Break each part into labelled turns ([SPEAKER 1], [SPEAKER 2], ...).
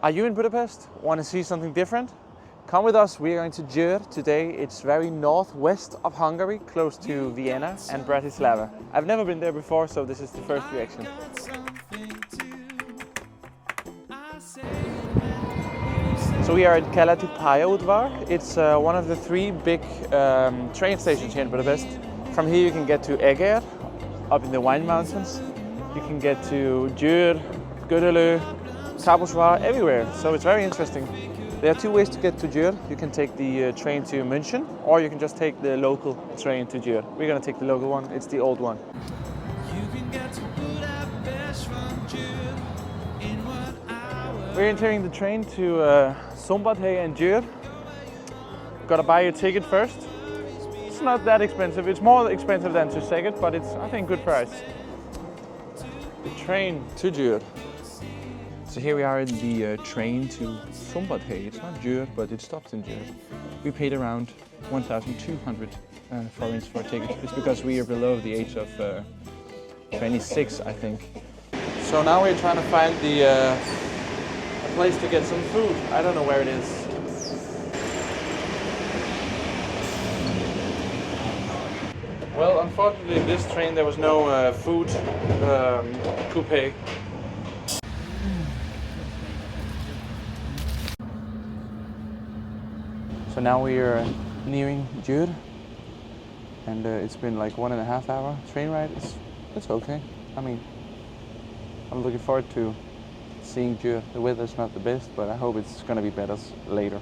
[SPEAKER 1] Are you in Budapest? Want to see something different? Come with us, we are going to Győr today. It's very northwest of Hungary, close to Vienna and Bratislava. I've never been there before, so this is the first reaction. So we are at Keleti pályaudvar. It's one of the three big train stations here in Budapest. From here you can get to Győr, up in the wine mountains. You can get to Győr, Gödöllő, Kapu, everywhere. So it's very interesting. There are two ways to get to Győr. You can take the train to München, or you can just take the local train to Győr. We're going to take the local one. It's the old one. We're entering the train to Szombathely and Győr. Got to buy your ticket first. It's not that expensive. It's more expensive than to Szeged, but it's, I think, good price. The train to Győr. So here we are in the train to Szombathely. It's not Győr, but it stops in Győr. We paid around 1,200 forints for a ticket. It's because we are below the age of 26, I think. So now we're trying to find a place to get some food. I don't know where it is. Well, unfortunately, in this train there was no food coupe. So now we are nearing Győr, and it's been like 1.5 hour train ride. It's okay. I mean, I'm looking forward to seeing Győr. The weather's not the best, but I hope it's gonna be better later.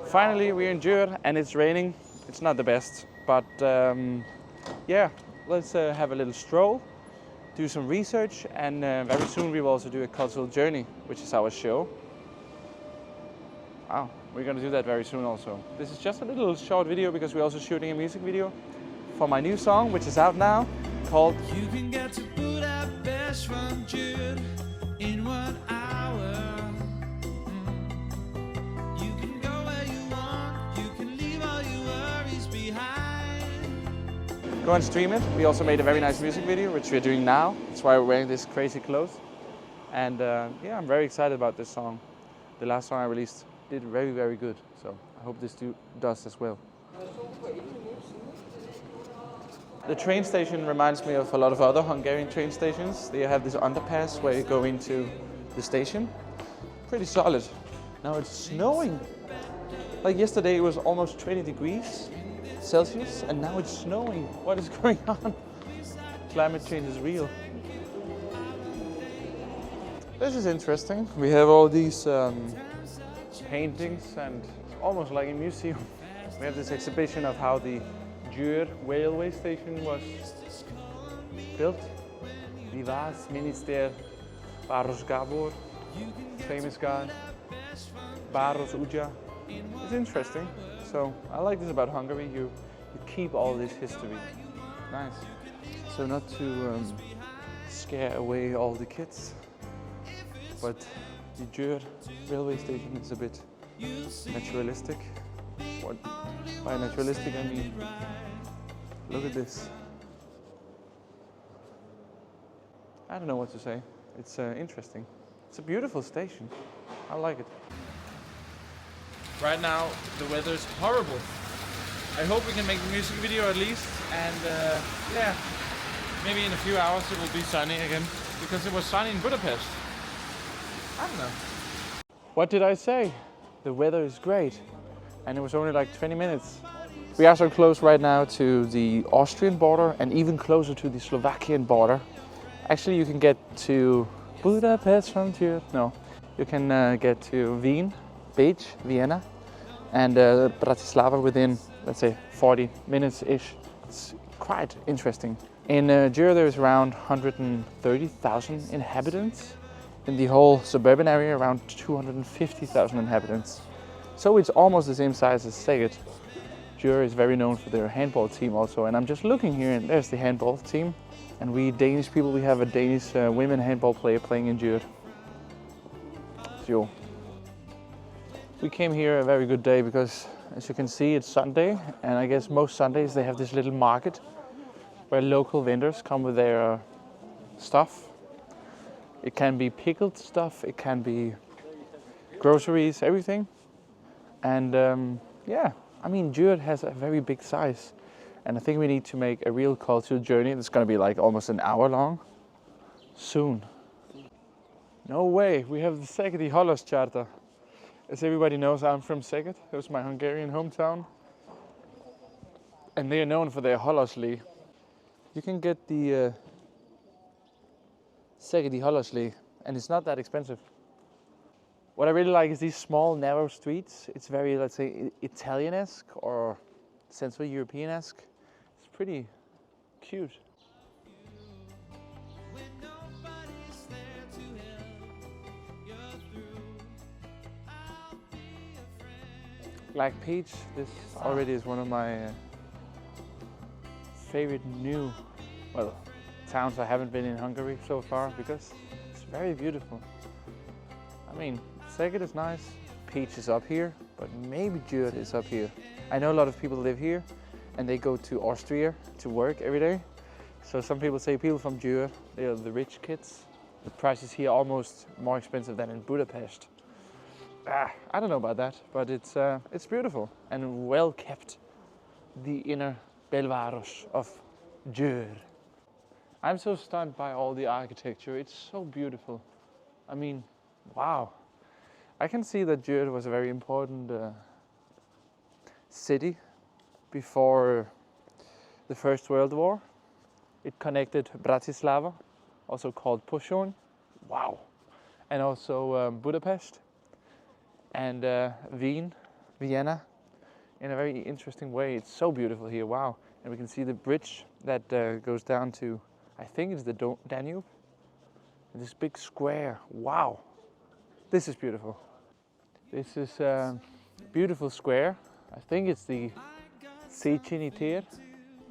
[SPEAKER 1] Finally, we're in Győr and it's raining. It's not the best, but yeah, let's have a little stroll, do some research, and very soon we will also do a cultural journey, which is our show. Wow, we're gonna do that very soon also. This is just a little short video because we're also shooting a music video for my new song, which is out now, called You Can Get to Budapest From Győr in 1 hour. Go and stream it. We also made a very nice music video, which we're doing now. That's why we're wearing this crazy clothes. And yeah, I'm very excited about this song. The last song I released did very, very good. So I hope this does as well. The train station reminds me of a lot of other Hungarian train stations. They have this underpass where you go into the station. Pretty solid. Now it's snowing. Like yesterday it was almost 20 degrees Celsius, and now it's snowing. What is going on? Climate change is real. This is interesting. We have all these paintings, and it's almost like a museum. We have this exhibition of how the Győr railway station was built. Vivas Minister Baros Gabor, famous guy. Baros Uja. It's interesting. So I like this about Hungary. You keep all this history. Nice. So not to scare away all the kids, but the Győr railway station is a bit naturalistic. What by naturalistic I mean, look at this. I don't know what to say. It's interesting. It's a beautiful station. I like it. Right now, the weather is horrible. I hope we can make the music video at least, and yeah, maybe in a few hours it will be sunny again, because it was sunny in Budapest. I don't know. What did I say? The weather is great, and it was only like 20 minutes. We are so close right now to the Austrian border, and even closer to the Slovakian border. Actually, you can get to Budapest from Győr. No, you can get to Vienna, and Bratislava within, let's say, 40 minutes-ish. It's quite interesting. In Győr there is around 130,000 inhabitants. In the whole suburban area, around 250,000 inhabitants. So it's almost the same size as Szeged. Győr is very known for their handball team also, and I'm just looking here and there's the handball team. And we Danish people, we have a Danish women handball player playing in Győr. So We came here a very good day because, as you can see, it's Sunday, and I guess most Sundays they have this little market where local vendors come with their stuff. It can be pickled stuff, it can be groceries, everything. And yeah, I mean, Győr has a very big size, and I think we need to make a real cultural journey that's going to be like almost an hour long soon. No way, we have the Szegedi Halas Charter. As everybody knows, I'm from Szeged. It was my Hungarian hometown. And they are known for their halasli. You can get the Szegedi halasli, and it's not that expensive. What I really like is these small, narrow streets. It's very, let's say, Italian-esque or Central European-esque. It's pretty cute. Black Peach, this already is one of my favorite new, well, towns I haven't been in Hungary so far because it's very beautiful. I mean, Szeged is nice, Peach is up here, but maybe Győr is up here. I know a lot of people live here and they go to Austria to work every day. So some people say people from Győr, they are the rich kids. The prices here are almost more expensive than in Budapest. I don't know about that, but it's beautiful and well kept. The inner Belváros of Győr. I'm so stunned by all the architecture. It's so beautiful. I mean, wow. I can see that Győr was a very important city before the First World War. It connected Bratislava, also called Pozsony. Wow. And also Budapest. And Vienna, in a very interesting way. It's so beautiful here, wow. And we can see the bridge that goes down to, I think it's the Danube. And this big square, wow. This is beautiful. This is a beautiful square. I think it's the Széchenyi tér.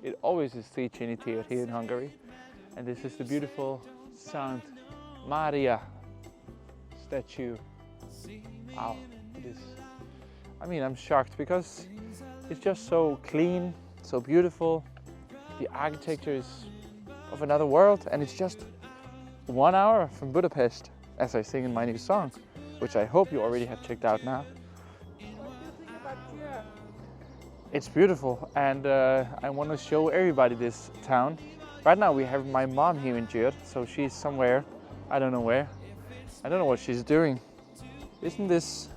[SPEAKER 1] It always is Széchenyi tér here in Hungary. And this is the beautiful Saint Maria statue. Wow, it is. I mean, I'm shocked because it's just so clean, so beautiful. The architecture is of another world, and it's just 1 hour from Budapest, as I sing in my new song, which I hope you already have checked out now.
[SPEAKER 2] What do you think about Győr?
[SPEAKER 1] It's beautiful, and I want to show everybody this town. Right now we have my mom here in Győr, so she's somewhere, I don't know where. I don't know what she's doing. Isn't this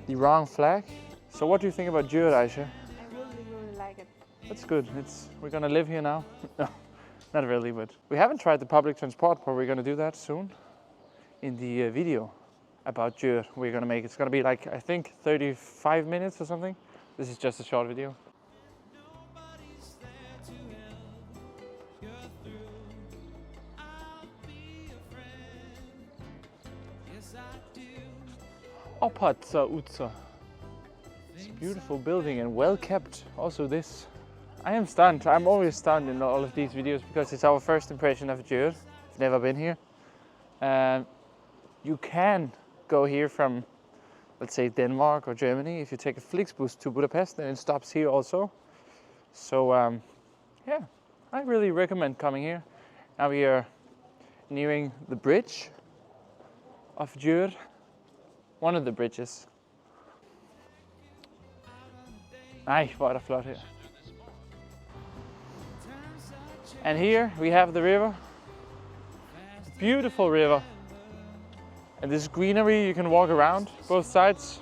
[SPEAKER 1] the wrong flag? So what do you think about Győr, Aisha?
[SPEAKER 2] I really like it.
[SPEAKER 1] That's good. We're gonna live here now. No, not really, but we haven't tried the public transport, but we're gonna do that soon in the video about Győr we're gonna make. It's gonna be like, I think, 35 minutes or something. This is just a short video. Opatsa Utsa. It's a beautiful building and well kept. Also this. I am stunned. I'm always stunned in all of these videos because it's our first impression of Győr. I've never been here. You can go here from, let's say, Denmark or Germany. If you take a Flixbus to Budapest, then it stops here also. So yeah, I really recommend coming here. Now we are nearing the bridge of Győr. One of the bridges. Ej, hvor er der flot her. And here we have the river. Beautiful river. And this greenery, you can walk around both sides.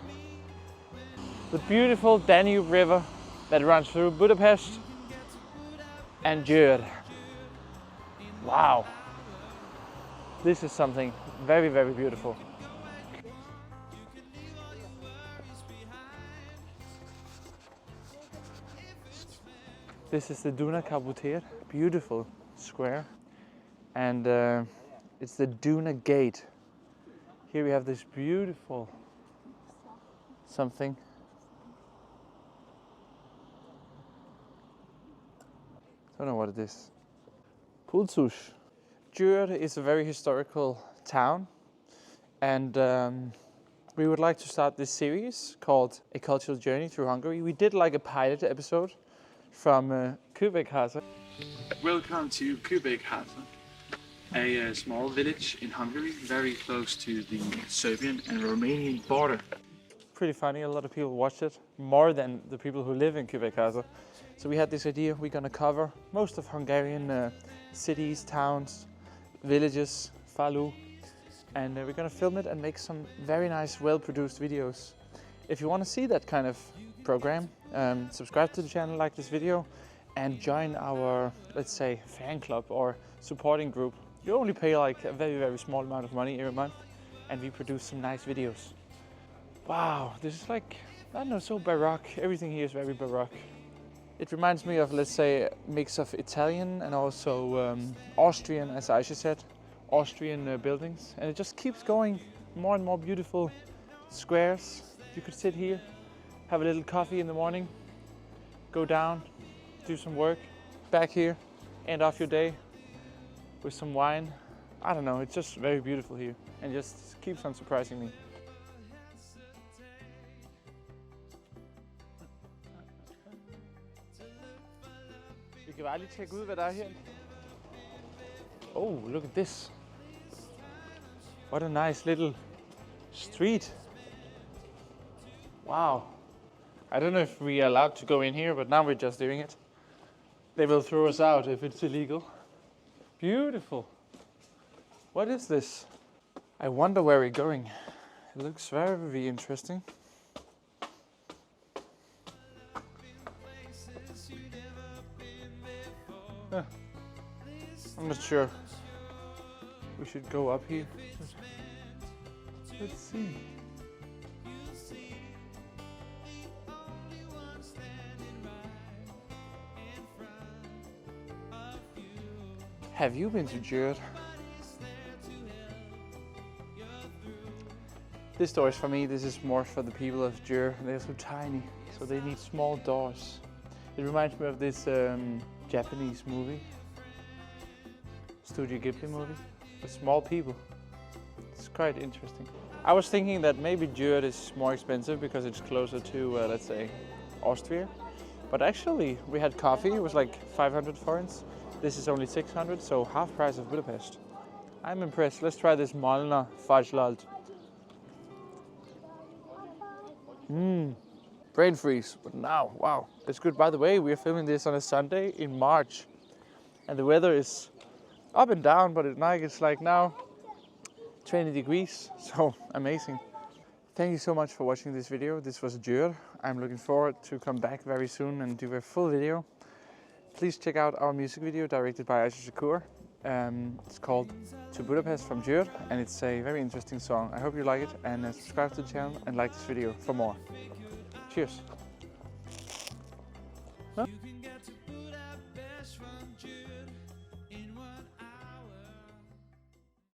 [SPEAKER 1] The beautiful Danube River that runs through Budapest and Győr. Wow. This is something very, very beautiful. This is the Duna Kapu, beautiful square, and it's the Duna Gate. Here we have this beautiful something. Don't know what it is. Pulsush. Győr is a very historical town, and We would like to start this series called A Cultural Journey Through Hungary. We did like a pilot episode from Kubekháza.
[SPEAKER 3] Welcome to Kubekháza, a small village in Hungary, very close to the Serbian and Romanian border.
[SPEAKER 1] Pretty funny, a lot of people watch it, more than the people who live in Kubekháza. So we had this idea, we're gonna cover most of Hungarian cities, towns, villages, Falu, and we're gonna film it and make some very nice, well-produced videos. If you wanna see that kind of program, subscribe to the channel, like this video, and join our, let's say, fan club or supporting group. You only pay like a very, very small amount of money every month, and we produce some nice videos. Wow, this is like, I don't know, so baroque. Everything here is very baroque. It reminds me of, let's say, a mix of Italian and also Austrian, as Aisha said, Austrian buildings. And it just keeps going, more and more beautiful squares. You could sit here, have a little coffee in the morning, go down, do some work, back here, end off your day with some wine. I don't know, it's just very beautiful here and just keeps on surprising me. Vi kan bare lige tjekke ud, hvad der er her. Oh, look at this. What a nice little street. Wow. I don't know if we are allowed to go in here, but now we're just doing it. They will throw us out if it's illegal. Beautiful. What is this? I wonder where we're going. It looks very, very interesting. Huh. I'm not sure. We should go up here. Let's see. Have you been to Győr? This door is for me, this is more for the people of Győr. They're so tiny, so they need small doors. It reminds me of this Japanese movie, Studio Ghibli movie, with small people. It's quite interesting. I was thinking that maybe Győr is more expensive because it's closer to, let's say, Austria. But actually, we had coffee, it was like 500 forints. This is only 600, so half price of Budapest. I'm impressed. Let's try this Malna Fajlalt. Brain freeze, but now, wow, it's good. By the way, we're filming this on a Sunday in March, and the weather is up and down, but at night it's like now 20 degrees, so amazing. Thank you so much for watching this video. This was Győr. I'm looking forward to come back very soon and do a full video. Please check out our music video directed by Aisha. It's called To Budapest From Győr, and it's a very interesting song. I hope you like it, and subscribe to the channel and like this video for more. Cheers. Huh?